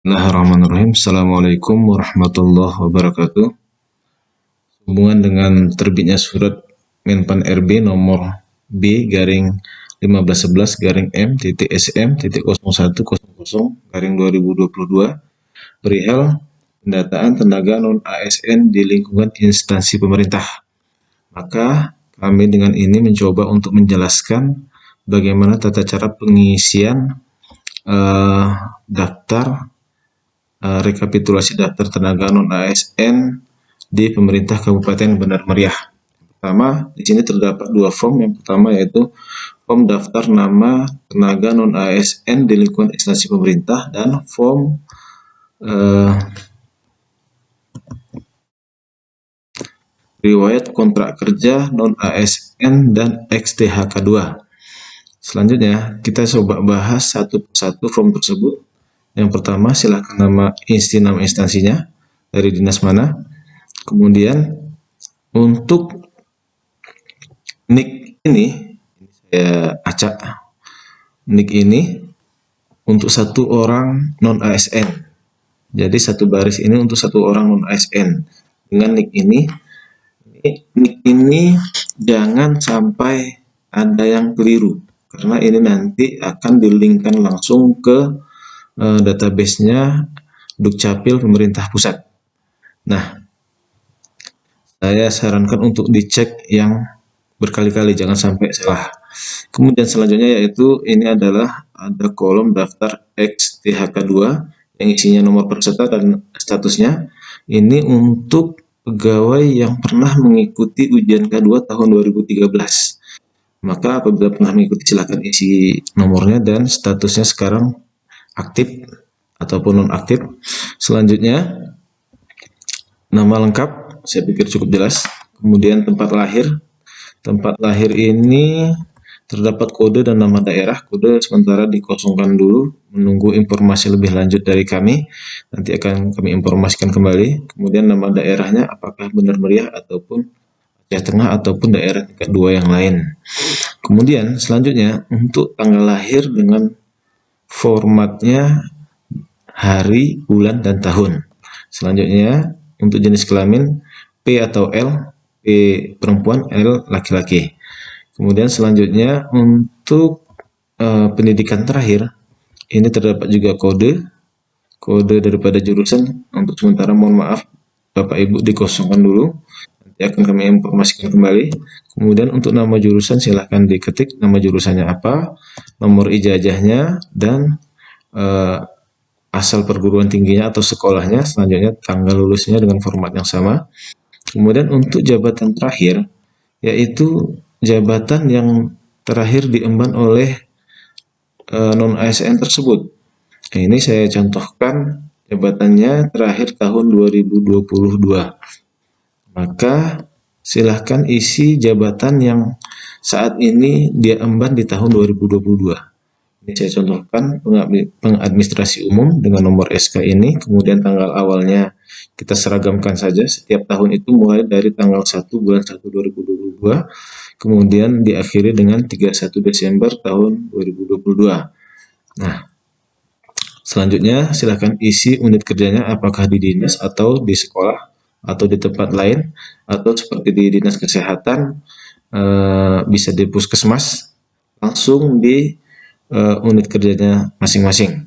Bismillahirrahmanirrahim. Assalamualaikum warahmatullahi wabarakatuh. Hubungan dengan terbitnya surat Menpan RB nomor B garing 1511 garing M titik SM titik 0100 garing 2022 perihal pendataan tenaga non ASN di lingkungan instansi pemerintah. Maka kami dengan ini mencoba untuk menjelaskan bagaimana tata cara pengisian daftar rekapitulasi daftar tenaga non ASN di pemerintah Kabupaten Bandar Meriah. Pertama, di sini terdapat dua form. Yang pertama yaitu form daftar nama tenaga non ASN di lingkungan instansi pemerintah dan form riwayat kontrak kerja non ASN dan XTHK 2. Selanjutnya, kita coba bahas satu persatu form tersebut. Yang pertama, silakan nama instansinya, dari dinas mana. Kemudian, untuk NIK ini, saya acak. NIK ini untuk satu orang non-ASN. Jadi, satu baris ini untuk satu orang non-ASN. Dengan NIK ini jangan sampai ada yang keliru. Karena ini nanti akan di-linkkan langsung ke database-nya Dukcapil pemerintah pusat. Nah, saya sarankan untuk dicek yang berkali-kali, jangan sampai salah. Kemudian selanjutnya yaitu ini adalah ada kolom daftar XTHK2 yang isinya nomor peserta dan statusnya. Ini untuk pegawai yang pernah mengikuti ujian K2 tahun 2013. Maka apabila pernah mengikuti silakan isi nomornya dan statusnya sekarang aktif ataupun non-aktif. Selanjutnya, nama lengkap, saya pikir cukup jelas. Kemudian tempat lahir. Tempat lahir ini terdapat kode dan nama daerah. Kode sementara dikosongkan dulu, menunggu informasi lebih lanjut dari kami. Nanti akan kami informasikan kembali. Kemudian nama daerahnya apakah Bandar Meriah ataupun Aceh Tengah ataupun daerah tingkat 2 yang lain. Kemudian selanjutnya untuk tanggal lahir dengan formatnya hari, bulan, dan tahun. Selanjutnya untuk jenis kelamin P atau L, P perempuan, L laki-laki. Kemudian selanjutnya untuk pendidikan terakhir ini terdapat juga kode daripada jurusan. Untuk sementara mohon maaf Bapak Ibu dikosongkan dulu, nanti akan kami informasikan kembali. Kemudian untuk nama jurusan silahkan diketik nama jurusannya apa, nomor ijazahnya, dan asal perguruan tingginya atau sekolahnya. Selanjutnya tanggal lulusnya dengan format yang sama. Kemudian untuk jabatan terakhir yaitu jabatan yang terakhir diemban oleh non-ASN tersebut. Nah, ini saya contohkan jabatannya terakhir tahun 2022. Maka silahkan isi jabatan yang saat ini dia emban di tahun 2022. Ini saya contohkan pengadministrasi umum dengan nomor SK ini, kemudian tanggal awalnya kita seragamkan saja setiap tahun itu mulai dari tanggal 1 bulan 1 2022, kemudian diakhiri dengan 31 Desember tahun 2022. Nah, selanjutnya silakan isi unit kerjanya apakah di dinas atau di sekolah atau di tempat lain, atau seperti di dinas kesehatan, bisa di puskesmas, langsung di unit kerjanya masing-masing.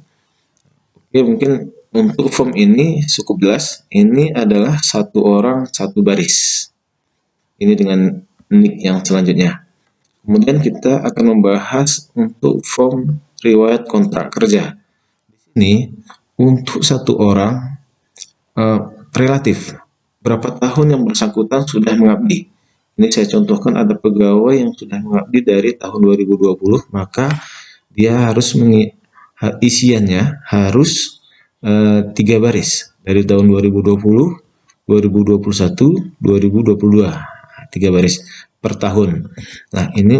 Oke, mungkin untuk form ini cukup jelas. Ini adalah satu orang satu baris. Ini dengan NIK yang selanjutnya. Kemudian kita akan membahas untuk form riwayat kontrak kerja. Di sini untuk satu orang relatif berapa tahun yang bersangkutan sudah mengabdi. Ini saya contohkan ada pegawai yang sudah mengabdi dari tahun 2020, maka dia harus isiannya harus 3 baris dari tahun 2020, 2021, 2022, 3 baris per tahun. Nah, ini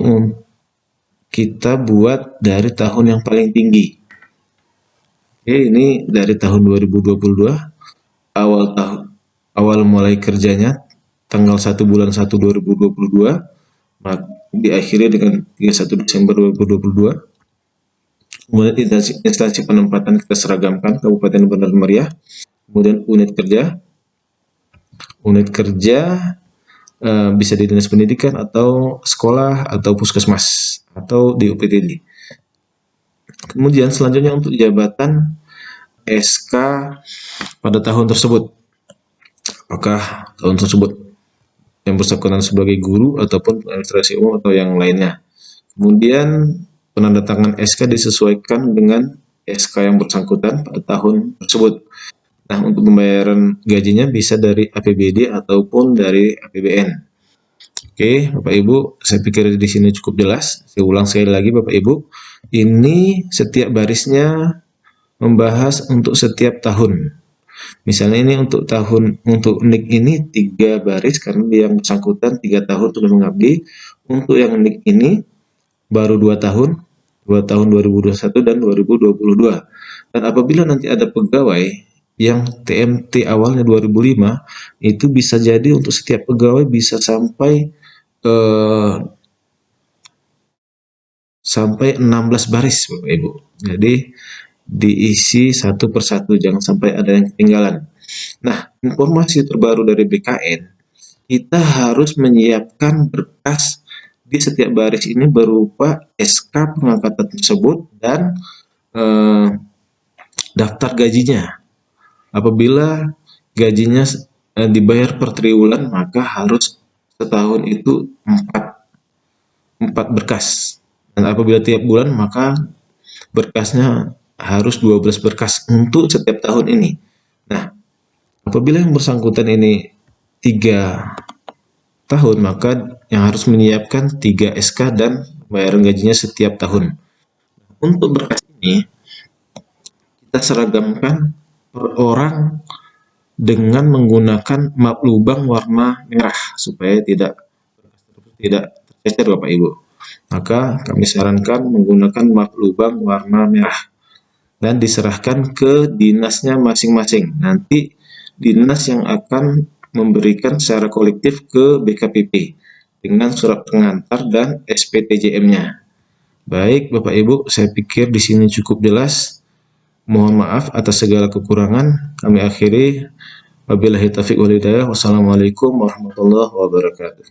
kita buat dari tahun yang paling tinggi. Oke, ini dari tahun 2022, awal mulai kerjanya tanggal 1 bulan 1 2022, diakhiri dengan 31 Desember 2022. Kemudian instansi penempatan kita seragamkan Kabupaten Bandar Meriah. Kemudian unit kerja bisa di dinas pendidikan atau sekolah atau puskesmas atau di UPTD. Kemudian selanjutnya untuk jabatan SK pada tahun tersebut, apakah tahun tersebut yang bersangkutan sebagai guru ataupun administrasi umum atau yang lainnya. Kemudian penandatangan SK disesuaikan dengan SK yang bersangkutan pada tahun tersebut. Nah, untuk pembayaran gajinya bisa dari APBD ataupun dari APBN. Oke, Bapak Ibu, saya pikir di sini cukup jelas. Saya ulang sekali lagi, Bapak Ibu. Ini setiap barisnya membahas untuk setiap tahun. Misalnya ini untuk NIK ini 3 baris karena yang bersangkutan 3 tahun sudah mengabdi. Untuk yang NIK ini baru 2 tahun 2021 dan 2022. Dan apabila nanti ada pegawai yang TMT awalnya 2005, itu bisa jadi untuk setiap pegawai bisa sampai 16 baris, Bapak Ibu. Jadi diisi satu persatu, jangan sampai ada yang ketinggalan. Nah, informasi terbaru dari BKN, kita harus menyiapkan berkas di setiap baris ini berupa SK pengangkatan tersebut dan daftar gajinya. Apabila gajinya dibayar per triwulan, maka harus setahun itu 4 berkas. Dan apabila tiap bulan, maka berkasnya harus 12 berkas untuk setiap tahun ini. Nah, apabila yang bersangkutan ini 3 tahun, maka yang harus menyiapkan 3 SK dan bayaran gajinya setiap tahun. Untuk berkas ini, kita seragamkan per orang dengan menggunakan map lubang warna merah supaya tidak tercecer, Bapak Ibu. Maka kami sarankan menggunakan map lubang warna merah dan diserahkan ke dinasnya masing-masing. Nanti dinas yang akan memberikan secara kolektif ke BKPP dengan surat pengantar dan SPTJM-nya. Baik, Bapak Ibu, saya pikir di sini cukup jelas. Mohon maaf atas segala kekurangan. Kami akhiri. Wabillahi taufiq wal hidayah. Wassalamualaikum warahmatullahi wabarakatuh.